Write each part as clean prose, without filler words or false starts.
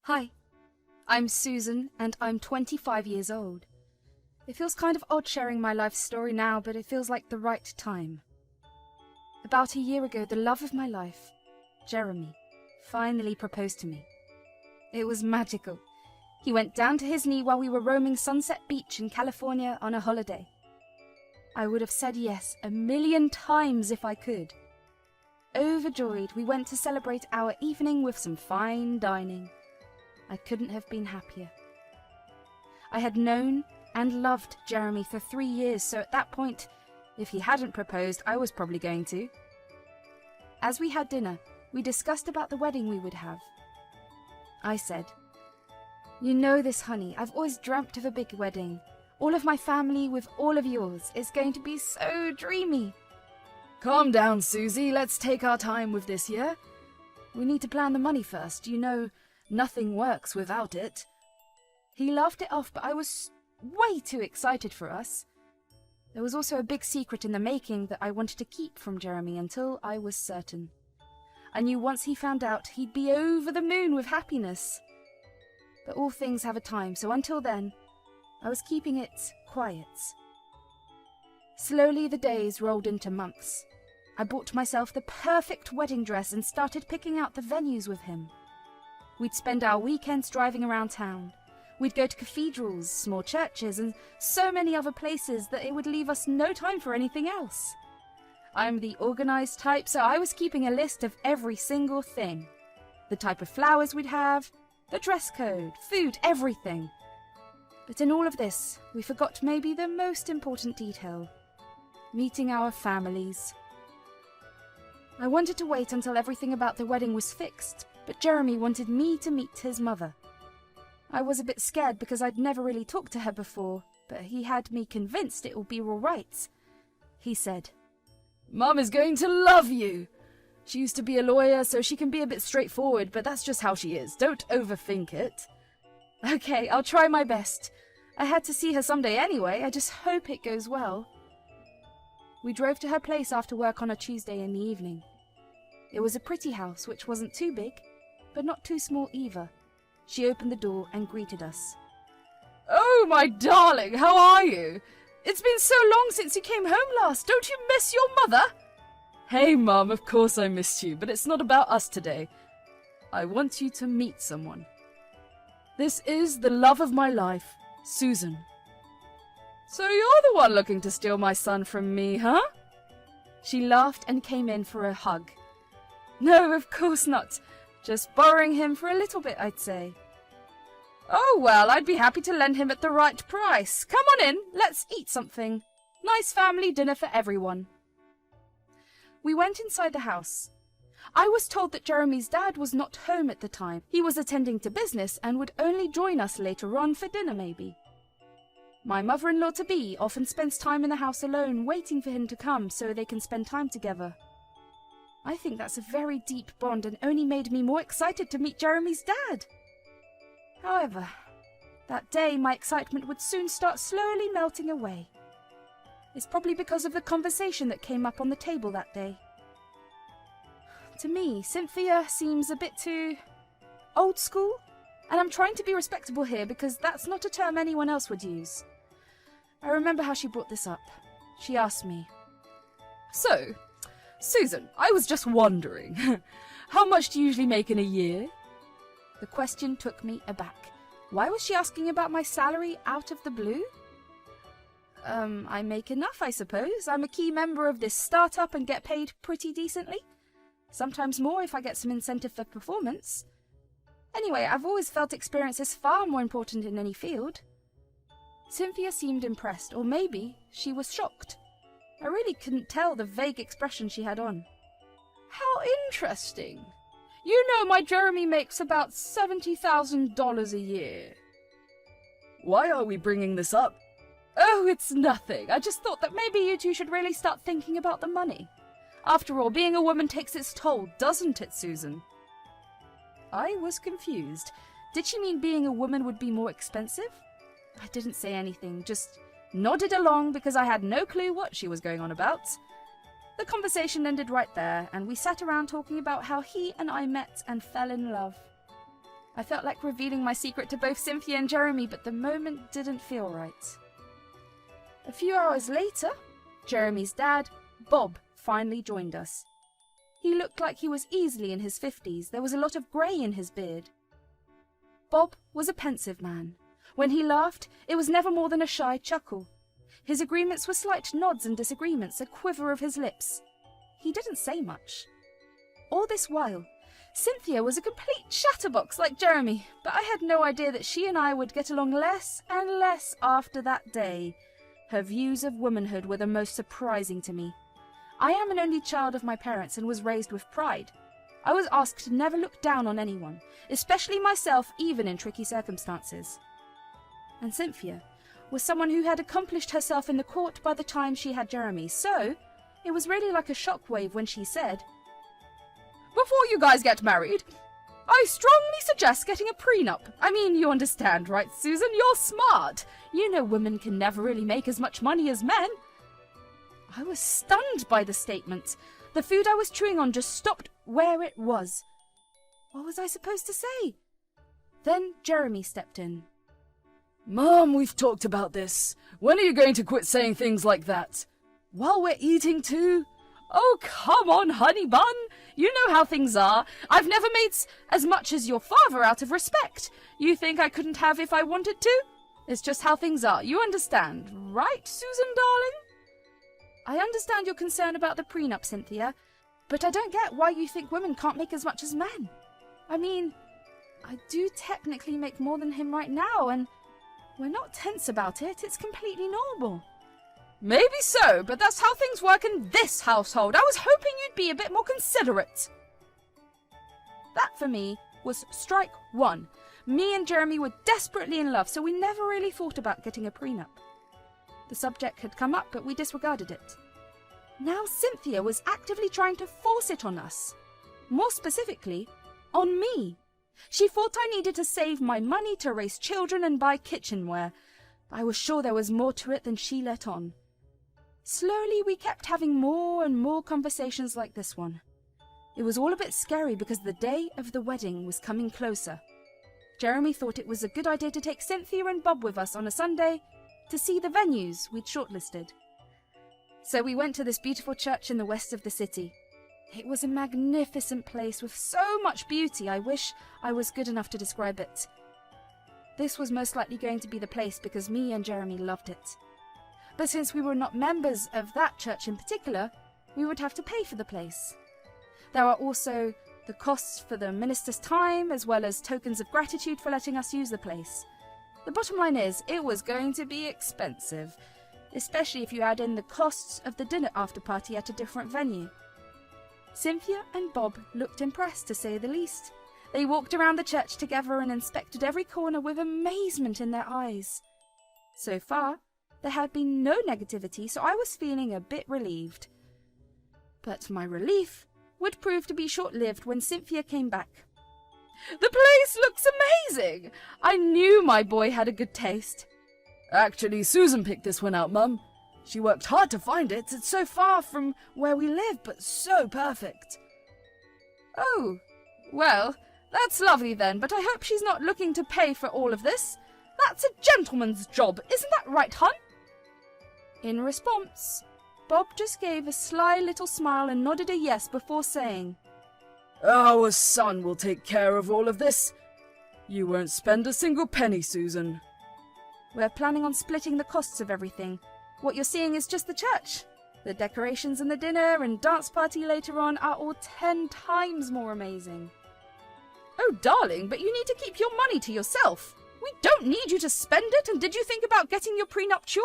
Hi, I'm Susan and I'm 25 years old. It feels kind of odd sharing my life story now, but it feels like the right time. About a year ago, the love of my life, Jeremy, finally proposed to me. It was magical. He went down to his knee while we were roaming Sunset Beach in California on a holiday. I would have said yes 1,000,000 times if I could. Overjoyed, we went to celebrate our evening with some fine dining. I couldn't have been happier. I had known and loved Jeremy for 3 years, so at that point, if he hadn't proposed, I was probably going to. As we had dinner, we discussed about the wedding we would have. I said, "You know this, honey, I've always dreamt of a big wedding. All of my family with all of yours. It's going to be so dreamy." Calm down, Susie. Let's take our time with this, yeah? We need to plan the money first. You know, nothing works without it. He laughed it off, but I was way too excited for us. There was also a big secret in the making that I wanted to keep from Jeremy until I was certain. I knew once he found out, he'd be over the moon with happiness. But all things have a time, so until then, I was keeping it quiet. Slowly the days rolled into months. I bought myself the perfect wedding dress and started picking out the venues with him. We'd spend our weekends driving around town. We'd go to cathedrals, small churches, and so many other places that it would leave us no time for anything else. I'm the organised type, so I was keeping a list of every single thing. The type of flowers we'd have, the dress code, food, everything. But in all of this, we forgot maybe the most important detail: meeting our families. I wanted to wait until everything about the wedding was fixed, but Jeremy wanted me to meet his mother. I was a bit scared because I'd never really talked to her before, but he had me convinced it will be all right. He said, "Mum is going to love you. She used to be a lawyer, so she can be a bit straightforward, but that's just how she is. Don't overthink it." "Okay, I'll try my best. I had to see her someday anyway. I just hope it goes well." We drove to her place after work on a Tuesday in the evening. It was a pretty house, which wasn't too big, but not too small either. She opened the door and greeted us. "Oh, my darling, how are you? It's been so long since you came home last. Don't you miss your mother?" "Hey, Mum, of course I missed you, but it's not about us today. I want you to meet someone. This is the love of my life, Susan." "So you're the one looking to steal my son from me, huh?" She laughed and came in for a hug. "No, of course not. Just borrowing him for a little bit, I'd say." "Oh, well, I'd be happy to lend him at the right price. Come on in, let's eat something. Nice family dinner for everyone." We went inside the house. I was told that Jeremy's dad was not home at the time. He was attending to business and would only join us later on for dinner maybe. My mother-in-law-to-be often spends time in the house alone, waiting for him to come so they can spend time together. I think that's a very deep bond and only made me more excited to meet Jeremy's dad. However, that day my excitement would soon start slowly melting away. It's probably because of the conversation that came up on the table that day. To me, Cynthia seems a bit too old school, and I'm trying to be respectable here because that's not a term anyone else would use. I remember how she brought this up. She asked me, "So, Susan, I was just wondering, how much do you usually make in a year?" The question took me aback. Why was she asking about my salary out of the blue? I make enough, I suppose. I'm a key member of this startup and get paid pretty decently. Sometimes more if I get some incentive for performance. Anyway, I've always felt experience is far more important in any field. Cynthia seemed impressed, or maybe she was shocked. I really couldn't tell the vague expression she had on. "How interesting. You know my Jeremy makes about $70,000 a year." "Why are we bringing this up?" "Oh, it's nothing. I just thought that maybe you two should really start thinking about the money. After all, being a woman takes its toll, doesn't it, Susan?" I was confused. Did she mean being a woman would be more expensive? I didn't say anything, just nodded along because I had no clue what she was going on about. The conversation ended right there, and we sat around talking about how he and I met and fell in love. I felt like revealing my secret to both Cynthia and Jeremy, but the moment didn't feel right. A few hours later, Jeremy's dad, Bob, finally joined us. He looked like he was easily in his 50s. There was a lot of grey in his beard. Bob was a pensive man. When he laughed, it was never more than a shy chuckle. His agreements were slight nods and disagreements, a quiver of his lips. He didn't say much. All this while, Cynthia was a complete chatterbox like Jeremy, but I had no idea that she and I would get along less and less after that day. Her views of womanhood were the most surprising to me. I am an only child of my parents and was raised with pride. I was asked to never look down on anyone, especially myself, even in tricky circumstances. And Cynthia was someone who had accomplished herself in the court by the time she had Jeremy, so it was really like a shockwave when she said, "Before you guys get married, I strongly suggest getting a prenup. I mean, you understand, right, Susan? You're smart. You know women can never really make as much money as men." I was stunned by the statement. The food I was chewing on just stopped where it was. What was I supposed to say? Then Jeremy stepped in. Mom, we've talked about this. When are you going to quit saying things like that? While we're eating too? Oh, come on, honey bun. You know how things are. I've never made as much as your father out of respect. You think I couldn't have if I wanted to? It's just how things are. You understand, right, Susan, darling? I understand your concern about the prenup, Cynthia, but I don't get why you think women can't make as much as men. I mean, I do technically make more than him right now, and we're not tense about it. It's completely normal. Maybe so, but that's how things work in this household. I was hoping you'd be a bit more considerate. That, for me, was strike one. Me and Jeremy were desperately in love, so we never really thought about getting a prenup. The subject had come up, but we disregarded it. Now Cynthia was actively trying to force it on us. More specifically, on me. She thought I needed to save my money to raise children and buy kitchenware. I was sure there was more to it than she let on. Slowly, we kept having more and more conversations like this one. It was all a bit scary because the day of the wedding was coming closer. Jeremy thought it was a good idea to take Cynthia and Bob with us on a Sunday to see the venues we'd shortlisted. So we went to this beautiful church in the west of the city. It was a magnificent place with so much beauty, I wish I was good enough to describe it. This was most likely going to be the place because me and Jeremy loved it. But since we were not members of that church in particular, we would have to pay for the place. There are also the costs for the minister's time, as well as tokens of gratitude for letting us use the place. The bottom line is, it was going to be expensive, especially if you add in the costs of the dinner after party at a different venue. Cynthia and Bob looked impressed, to say the least. They walked around the church together and inspected every corner with amazement in their eyes. So far, there had been no negativity, so I was feeling a bit relieved. But my relief would prove to be short-lived when Cynthia came back. "The place looks amazing! I knew my boy had a good taste." "Actually, Susan picked this one out, Mum. She worked hard to find it. It's so far from where we live, but so perfect." "Oh, well, that's lovely then, but I hope she's not looking to pay for all of this. That's a gentleman's job, isn't that right, hun?" In response, Bob just gave a sly little smile and nodded a yes before saying, "Our son will take care of all of this. You won't spend a single penny, Susan." "We're planning on splitting the costs of everything. What you're seeing is just the church. The decorations and the dinner and dance party later on are all 10 times more amazing." "Oh, darling, but you need to keep your money to yourself. We don't need you to spend it, and did you think about getting your prenuptial?"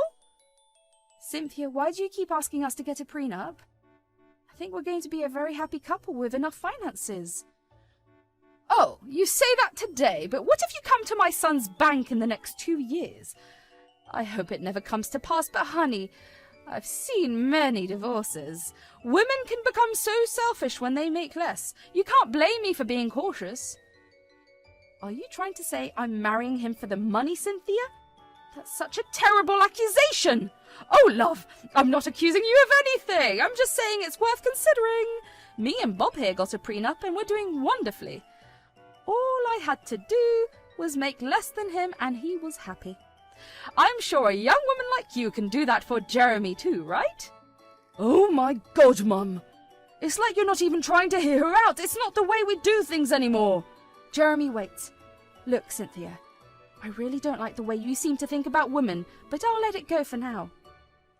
"Cynthia, why do you keep asking us to get a prenup? I think we're going to be a very happy couple with enough finances." "Oh, you say that today, but what if you come to my son's bank in the next 2 years? I hope it never comes to pass, but honey, I've seen many divorces. Women can become so selfish when they make less. You can't blame me for being cautious." "Are you trying to say I'm marrying him for the money, Cynthia? That's such a terrible accusation. Oh, love, I'm not accusing you of anything. I'm just saying it's worth considering. Me and Bob here got a prenup and we're doing wonderfully. All I had to do was make less than him and he was happy. I'm sure a young woman like you can do that for Jeremy too, right? Oh my God, Mum. It's like you're not even trying to hear her out. It's not the way we do things anymore. Jeremy, wait. Look, Cynthia, I really don't like the way you seem to think about women, but I'll let it go for now.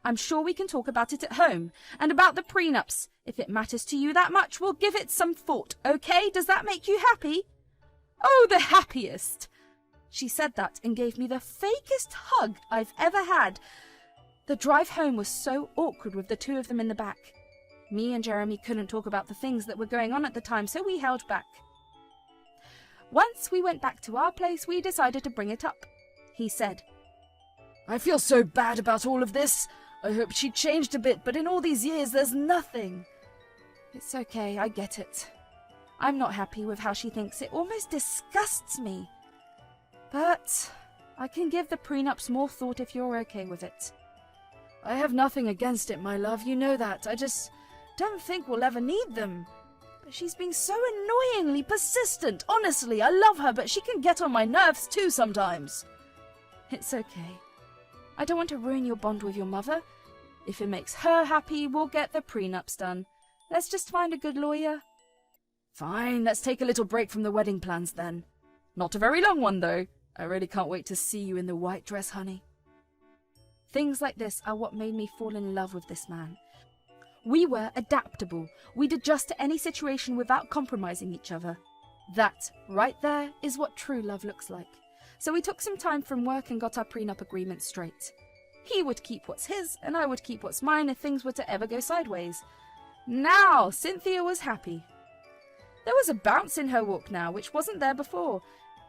I'm sure we can talk about it at home, and about the prenups. If it matters to you that much, we'll give it some thought, okay? Does that make you happy? Oh, the happiest. She said that and gave me the fakest hug I've ever had. The drive home was so awkward with the two of them in the back. Me and Jeremy couldn't talk about the things that were going on at the time, so we held back. Once we went back to our place, we decided to bring it up. He said, I feel so bad about all of this. I hope she changed a bit, but in all these years, there's nothing. It's okay, I get it. I'm not happy with how she thinks. It almost disgusts me. But I can give the prenups more thought if you're okay with it. I have nothing against it, my love. You know that. I just don't think we'll ever need them. But she's being so annoyingly persistent. Honestly, I love her, but she can get on my nerves too sometimes. It's okay. I don't want to ruin your bond with your mother. If it makes her happy, we'll get the prenups done. Let's just find a good lawyer. Fine, let's take a little break from the wedding plans then. Not a very long one, though. I really can't wait to see you in the white dress, honey. Things like this are what made me fall in love with this man. We were adaptable. We'd adjust to any situation without compromising each other. That, right there, is what true love looks like. So we took some time from work and got our prenup agreement straight. He would keep what's his, and I would keep what's mine if things were to ever go sideways. Now, Cynthia was happy. There was a bounce in her walk now, which wasn't there before,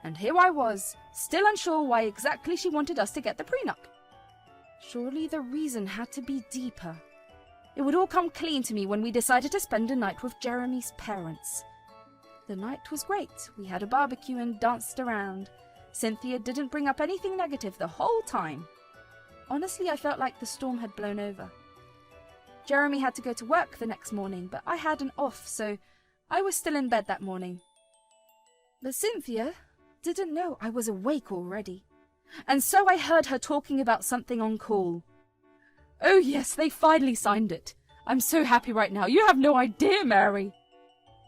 and here I was, still unsure why exactly she wanted us to get the prenup. Surely the reason had to be deeper. It would all come clean to me when we decided to spend a night with Jeremy's parents. The night was great. We had a barbecue and danced around. Cynthia didn't bring up anything negative the whole time. Honestly, I felt like the storm had blown over. Jeremy had to go to work the next morning, but I had an off, so I was still in bed that morning. But Cynthia didn't know I was awake already, and so I heard her talking about something on call. Oh yes, they finally signed it. I'm so happy right now. You have no idea, Mary.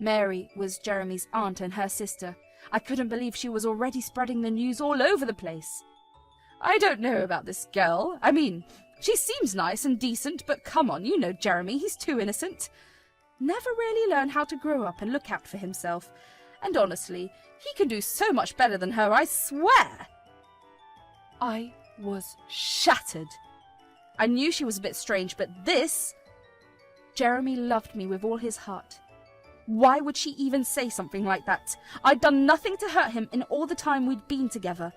Mary was Jeremy's aunt and her sister. I couldn't believe she was already spreading the news all over the place. I don't know about this girl. I mean, she seems nice and decent, but come on, you know Jeremy, he's too innocent. Never really learned how to grow up and look out for himself. And honestly, he can do so much better than her, I swear. I was shattered. I knew she was a bit strange, but this... Jeremy loved me with all his heart. Why would she even say something like that? I'd done nothing to hurt him in all the time we'd been together.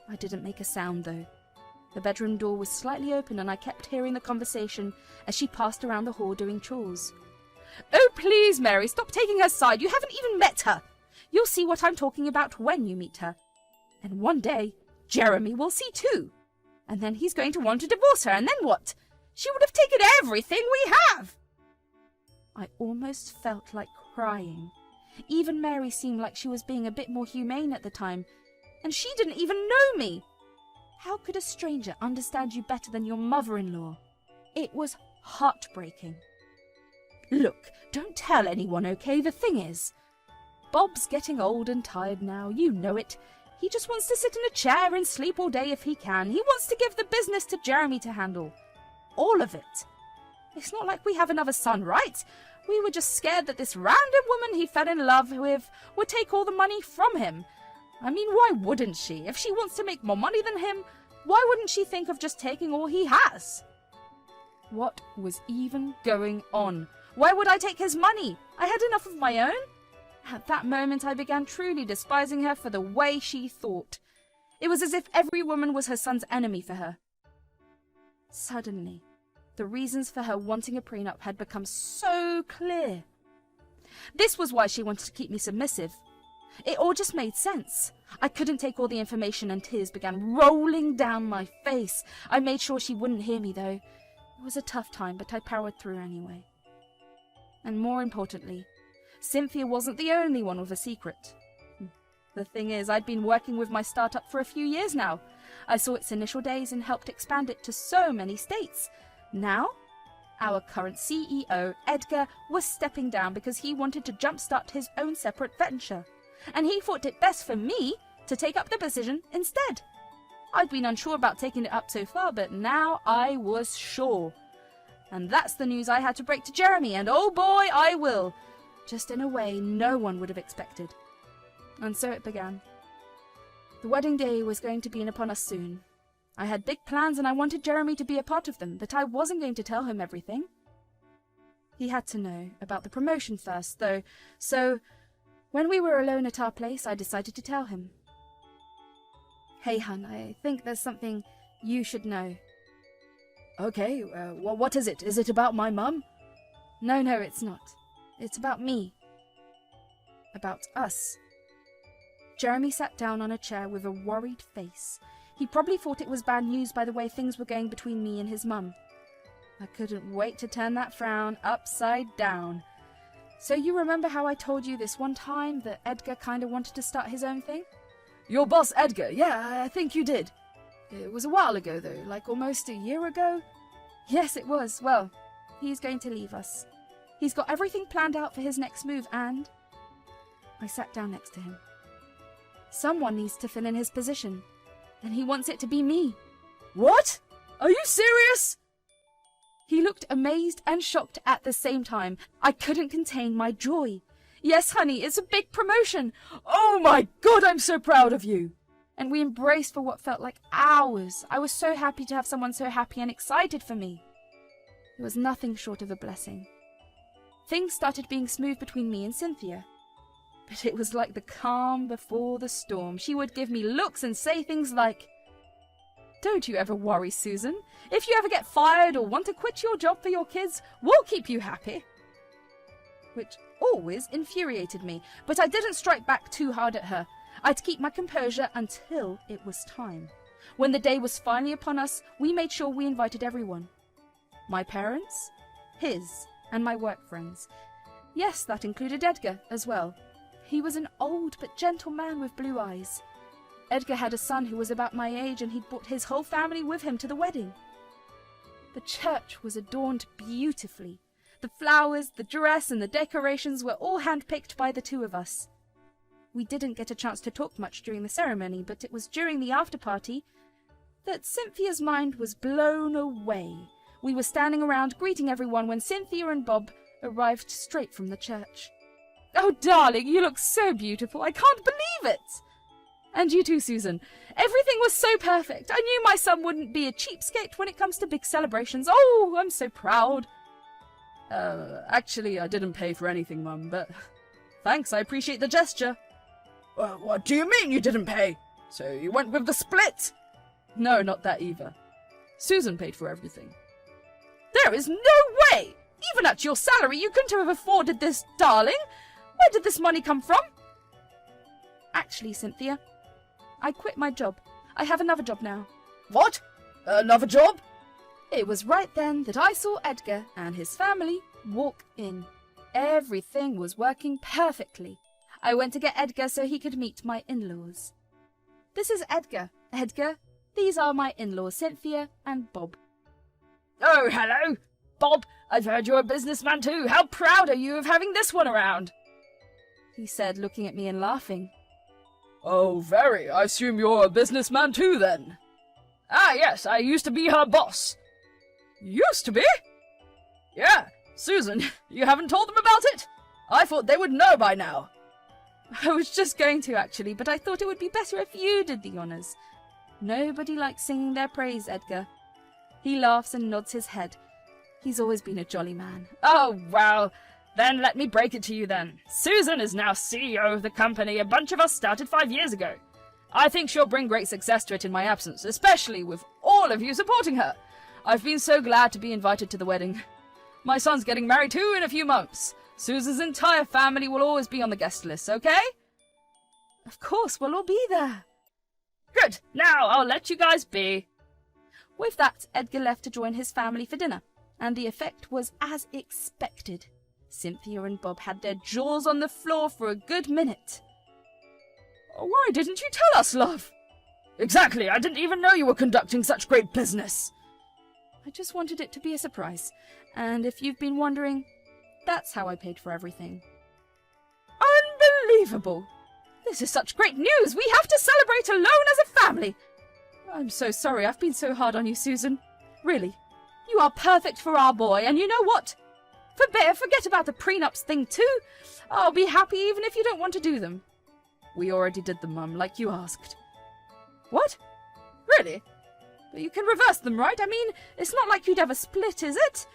I didn't make a sound, though. The bedroom door was slightly open and I kept hearing the conversation as she passed around the hall doing chores. Oh, please, Mary, stop taking her side. You haven't even met her. You'll see what I'm talking about when you meet her. And one day, Jeremy will see too. And then he's going to want to divorce her, and then what? She would have taken everything we have! I almost felt like crying. Even Mary seemed like she was being a bit more humane at the time, and she didn't even know me. How could a stranger understand you better than your mother-in-law? It was heartbreaking. Look, don't tell anyone, okay? The thing is, Bob's getting old and tired now, you know it. He just wants to sit in a chair and sleep all day if he can. He wants to give the business to Jeremy to handle. All of it. It's not like we have another son, right? We were just scared that this random woman he fell in love with would take all the money from him. I mean, why wouldn't she? If she wants to make more money than him, why wouldn't she think of just taking all he has? What was even going on? Why would I take his money? I had enough of my own. At that moment, I began truly despising her for the way she thought. It was as if every woman was her son's enemy for her. Suddenly, the reasons for her wanting a prenup had become so clear. This was why she wanted to keep me submissive. It all just made sense. I couldn't take all the information and tears began rolling down my face. I made sure she wouldn't hear me, though. It was a tough time, but I powered through anyway. And more importantly, Cynthia wasn't the only one with a secret. The thing is, I'd been working with my startup for a few years now. I saw its initial days and helped expand it to so many states. Now, our current CEO, Edgar, was stepping down because he wanted to jumpstart his own separate venture. And he thought it best for me to take up the position instead. I'd been unsure about taking it up so far, but now I was sure. And that's the news I had to break to Jeremy, and oh boy, I will. Just in a way no one would have expected. And so it began. The wedding day was going to be upon us soon. I had big plans and I wanted Jeremy to be a part of them, but I wasn't going to tell him everything. He had to know about the promotion first, though, so when we were alone at our place, I decided to tell him. Hey, hun, I think there's something you should know. Okay, what is it? Is it about my mum? No, it's not. It's about me. About us. Jeremy sat down on a chair with a worried face. He probably thought it was bad news by the way things were going between me and his mum. I couldn't wait to turn that frown upside down. So you remember how I told you this one time that Edgar kind of wanted to start his own thing? Your boss, Edgar? Yeah, I think you did. It was a while ago, though, like almost a year ago. Yes, it was. Well, he's going to leave us. He's got everything planned out for his next move, and I sat down next to him. Someone needs to fill in his position, and he wants it to be me. What? Are you serious? He looked amazed and shocked at the same time. I couldn't contain my joy. Yes, honey, it's a big promotion. Oh my God, I'm so proud of you. And we embraced for what felt like hours. I was so happy to have someone so happy and excited for me. It was nothing short of a blessing. Things started being smooth between me and Cynthia. But it was like the calm before the storm. She would give me looks and say things like, "Don't you ever worry, Susan. If you ever get fired or want to quit your job for your kids, we'll keep you happy." Which always infuriated me, but I didn't strike back too hard at her. I'd keep my composure until it was time. When the day was finally upon us, we made sure we invited everyone. My parents, his, and my work friends. Yes, that included Edgar as well. He was an old but gentle man with blue eyes. Edgar had a son who was about my age, and he'd brought his whole family with him to the wedding. The church was adorned beautifully. The flowers, the dress, and the decorations were all handpicked by the two of us. We didn't get a chance to talk much during the ceremony, but it was during the after-party that Cynthia's mind was blown away. We were standing around greeting everyone when Cynthia and Bob arrived straight from the church. "Oh, darling, you look so beautiful. I can't believe it." "And you too, Susan. Everything was so perfect. I knew my son wouldn't be a cheapskate when it comes to big celebrations. Oh, I'm so proud." Actually, I didn't pay for anything, Mum, but thanks, I appreciate the gesture. What do you mean you didn't pay? So you went with the split? No, not that either. Susan paid for everything. There is no way! Even at your salary, you couldn't have afforded this, darling. Where did this money come from? Actually, Cynthia, I quit my job. I have another job now. What? Another job? It was right then that I saw Edgar and his family walk in. Everything was working perfectly. I went to get Edgar so he could meet my in-laws. This is Edgar. Edgar, these are my in-laws, Cynthia and Bob. Oh, hello. Bob, I've heard you're a businessman too. How proud are you of having this one around? He said, looking at me and laughing. Oh, very. I assume you're a businessman too, then. Ah, yes, I used to be her boss. Used to be? Yeah, Susan, you haven't told them about it? I thought they would know by now. I was just going to, actually, but I thought it would be better if you did the honours. Nobody likes singing their praise, Edgar. He laughs and nods his head. He's always been a jolly man. Oh, well, then let me break it to you then. Susan is now CEO of the company a bunch of us started 5 years ago. I think she'll bring great success to it in my absence, especially with all of you supporting her. I've been so glad to be invited to the wedding. My son's getting married too in a few months. Susan's entire family will always be on the guest list, okay? Of course, we'll all be there. Good. Now I'll let you guys be. With that, Edgar left to join his family for dinner, and the effect was as expected. Cynthia and Bob had their jaws on the floor for a good minute. Why didn't you tell us, love? Exactly, I didn't even know you were conducting such great business. I just wanted it to be a surprise, and if you've been wondering, that's how I paid for everything. Unbelievable! This is such great news! We have to celebrate alone as a family! I'm so sorry I've been so hard on you, Susan. Really, you are perfect for our boy, and you know what? Forget about the prenups thing too. I'll be happy even if you don't want to do them. We already did them, Mum, like you asked. What? Really? But you can reverse them, right? I mean, it's not like you'd ever split, is it?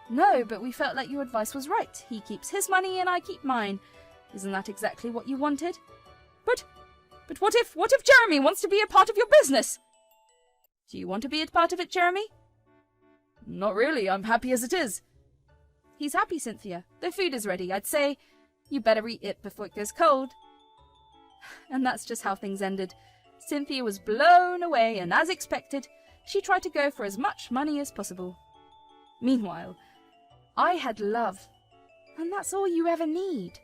No, but we felt like your advice was right. He keeps his money and I keep mine. Isn't that exactly what you wanted? But what if Jeremy wants to be a part of your business? Do you want to be a part of it, Jeremy? Not really. I'm happy as it is. He's happy, Cynthia. The food is ready. I'd say you better eat it before it goes cold. And that's just how things ended. Cynthia was blown away, and as expected, she tried to go for as much money as possible. Meanwhile, I had love, and that's all you ever need.